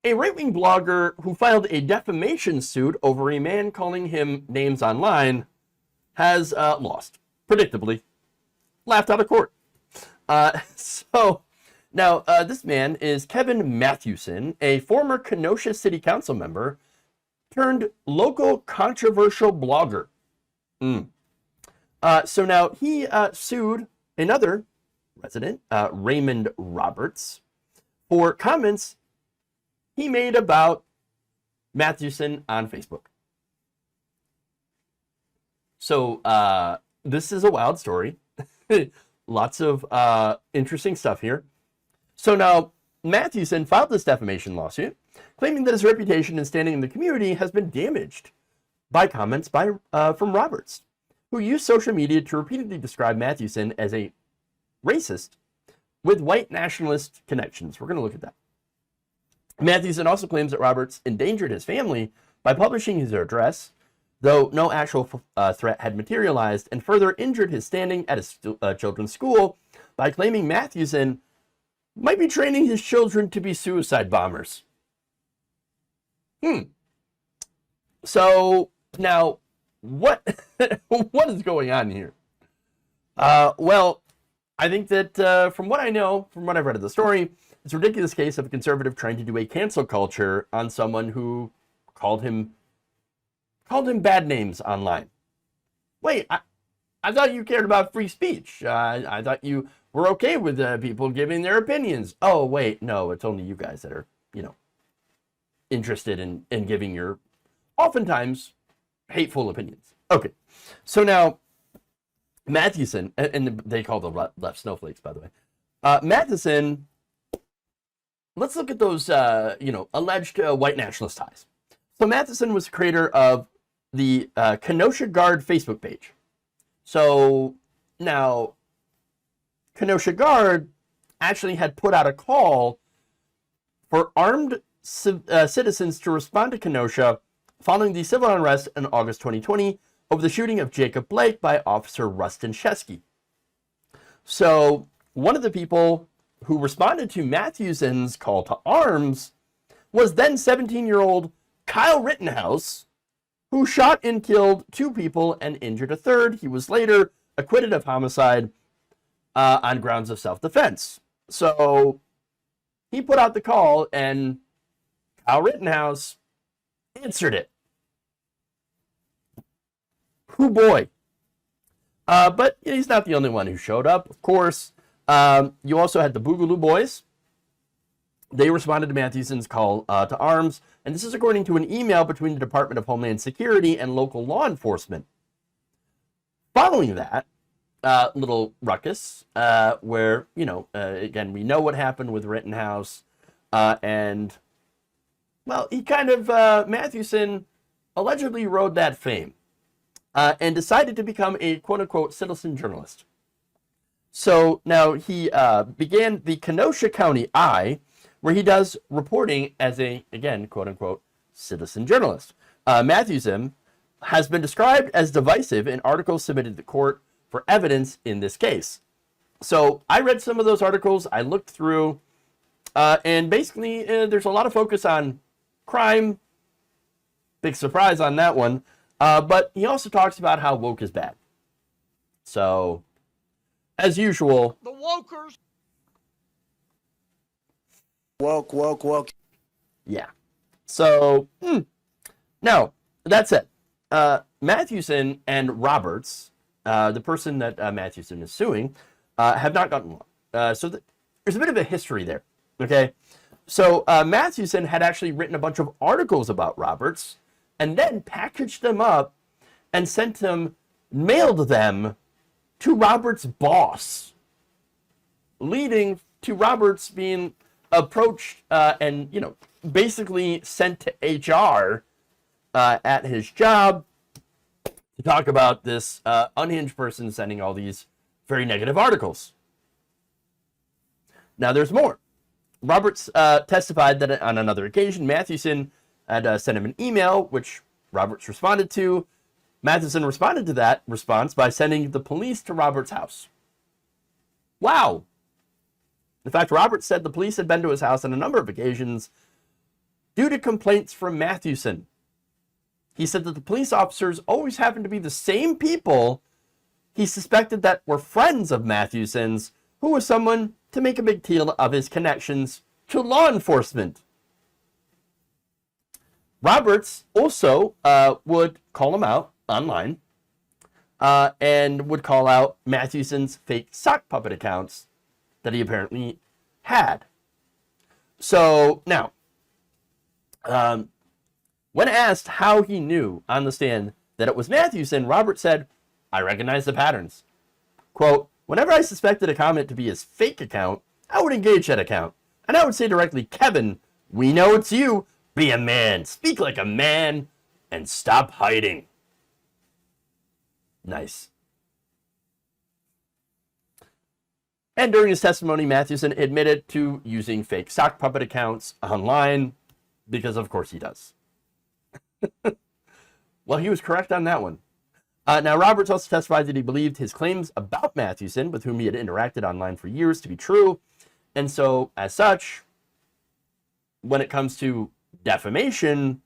A right-wing blogger who filed a defamation suit over a man calling him names online has lost, predictably, laughed out of court. So now this man is Kevin Mathewson, a former Kenosha City Council member turned local controversial blogger. So now he sued another resident, Raymond Roberts, for comments he made about Mathewson on Facebook. So this is a wild story. Lots of interesting stuff here. So now Mathewson filed this defamation lawsuit, claiming that his reputation and standing in the community has been damaged by comments from Roberts, who used social media to repeatedly describe Mathewson as a racist with white nationalist connections. We're going to look at that. Mathewson also claims that Roberts endangered his family by publishing his address, though no actual threat had materialized, and further injured his standing at his children's school by claiming Mathewson might be training his children to be suicide bombers. So now, what what is going on here? Well, I think that from what I know, from what I've read of the story, it's a ridiculous case of a conservative trying to do a cancel culture on someone who called him bad names online. Wait, I thought you cared about free speech. I thought you were okay with people giving their opinions. Oh, wait, no, it's only you guys that are, interested in giving your oftentimes hateful opinions. Okay, so now Mathewson, and they call the left snowflakes, by the way. Mathewson, let's look at those, alleged white nationalist ties. So Mathewson was the creator of the Kenosha Guard Facebook page. So now Kenosha Guard actually had put out a call for armed citizens to respond to Kenosha following the civil unrest in August 2020 over the shooting of Jacob Blake by Officer Rustin Chesky. So one of the people who responded to Mathewson's call to arms was then 17-year-old Kyle Rittenhouse, who shot and killed 2 people and injured a third. He was later acquitted of homicide on grounds of self-defense. So he put out the call, and Kyle Rittenhouse answered it. Hoo boy. But he's not the only one who showed up, of course. You also had the Boogaloo Boys. They responded to Mathewson's call to arms, and this is according to an email between the Department of Homeland Security and local law enforcement. Following that little ruckus, where, again, we know what happened with Rittenhouse, and, well, he kind of, Mathewson allegedly rode that fame, and decided to become a quote-unquote citizen journalist. So now he began the Kenosha County Eye, where he does reporting as a, again, quote-unquote, citizen journalist. Mathewson has been described as divisive in articles submitted to the court for evidence in this case. So I read some of those articles, I looked through, and basically there's a lot of focus on crime. Big surprise on that one. But he also talks about how woke is bad. So, as usual, the wokers. Woke. Yeah. So, now, that's it. Mathewson and Roberts, the person that Mathewson is suing, have not gotten along. So there's a bit of a history there, okay? So Mathewson had actually written a bunch of articles about Roberts and then packaged them up and mailed them to Roberts' boss, leading to Roberts being approached and, basically sent to HR at his job to talk about this unhinged person sending all these very negative articles. Now, there's more. Roberts testified that on another occasion, Mathewson had sent him an email, which Roberts responded to. Mathewson responded to that response by sending the police to Roberts' house. Wow. In fact, Roberts said the police had been to his house on a number of occasions, due to complaints from Mathewson. He said that the police officers always happened to be the same people he suspected that were friends of Mathewson's, who was someone to make a big deal of his connections to law enforcement. Roberts also would call him out online and would call out Mathewson's fake sock puppet accounts that he apparently had. So now, when asked how he knew on the stand that it was Mathewson, Roberts said, "I recognize the patterns." Quote, "Whenever I suspected a comment to be his fake account, I would engage that account. And I would say directly, 'Kevin, we know it's you. Be a man, speak like a man, and stop hiding.'" Nice. And during his testimony, Mathewson admitted to using fake sock puppet accounts online, because of course he does. Well, he was correct on that one. Now, Roberts also testified that he believed his claims about Mathewson, with whom he had interacted online for years, to be true. And so, as such, when it comes to defamation,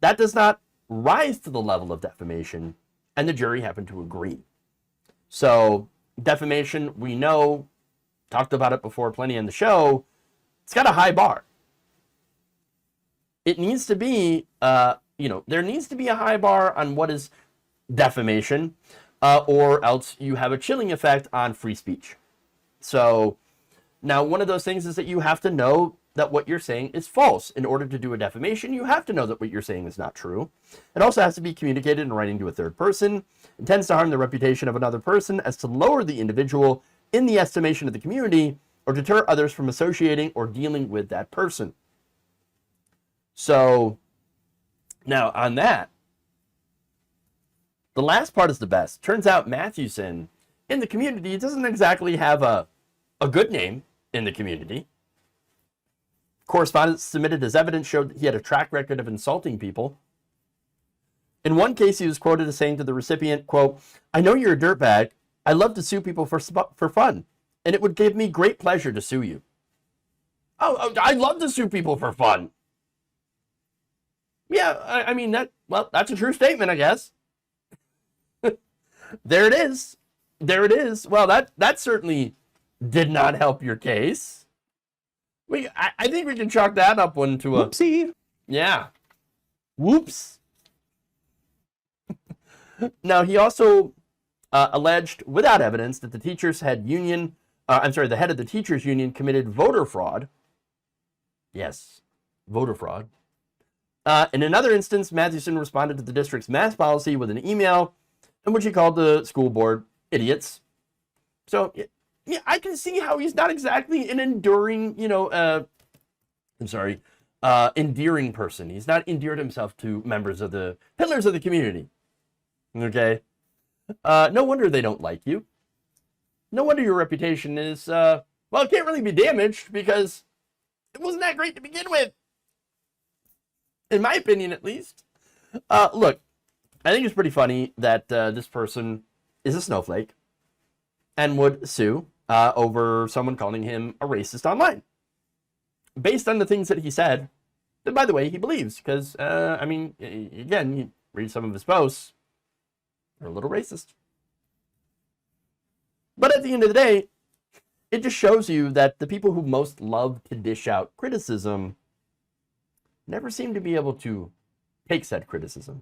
that does not rise to the level of defamation, and the jury happened to agree. So, defamation, we know, talked about it before plenty on the show, it's got a high bar. It needs to be, there needs to be a high bar on what is defamation, or else you have a chilling effect on free speech. So now one of those things is that you have to know that what you're saying is false. In order to do a defamation, you have to know that what you're saying is not true. It also has to be communicated in writing to a third person. It tends to harm the reputation of another person as to lower the individual in the estimation of the community or deter others from associating or dealing with that person. So now on that, the last part is the best. Turns out Mathewson in the community doesn't exactly have a good name in the community. Correspondence submitted as evidence showed that he had a track record of insulting people. In one case, he was quoted as saying to the recipient, quote, "I know you're a dirtbag. I love to sue people for fun, and it would give me great pleasure to sue you." Oh, I love to sue people for fun. Yeah, I mean, that's a true statement, I guess. There it is. There it is. Well, that certainly did not help your case. I think we can chalk that up one to a... Whoopsie. Yeah. Whoops. Now, he also alleged, without evidence, that the teachers had the head of the teachers union committed voter fraud. Yes, voter fraud. In another instance, Mathewson responded to the district's mask policy with an email in which he called the school board idiots. So, yeah, I can see how he's not exactly an enduring, endearing person. He's not endeared himself to members of the pillars of the community. Okay? No wonder they don't like you. No wonder your reputation is, it can't really be damaged because it wasn't that great to begin with. In my opinion, at least. Look, I think it's pretty funny that this person is a snowflake and would sue over someone calling him a racist online. Based on the things that he said, that, by the way, he believes. Because, again, you read some of his posts, they're a little racist. But at the end of the day, it just shows you that the people who most love to dish out criticism never seem to be able to take said criticism.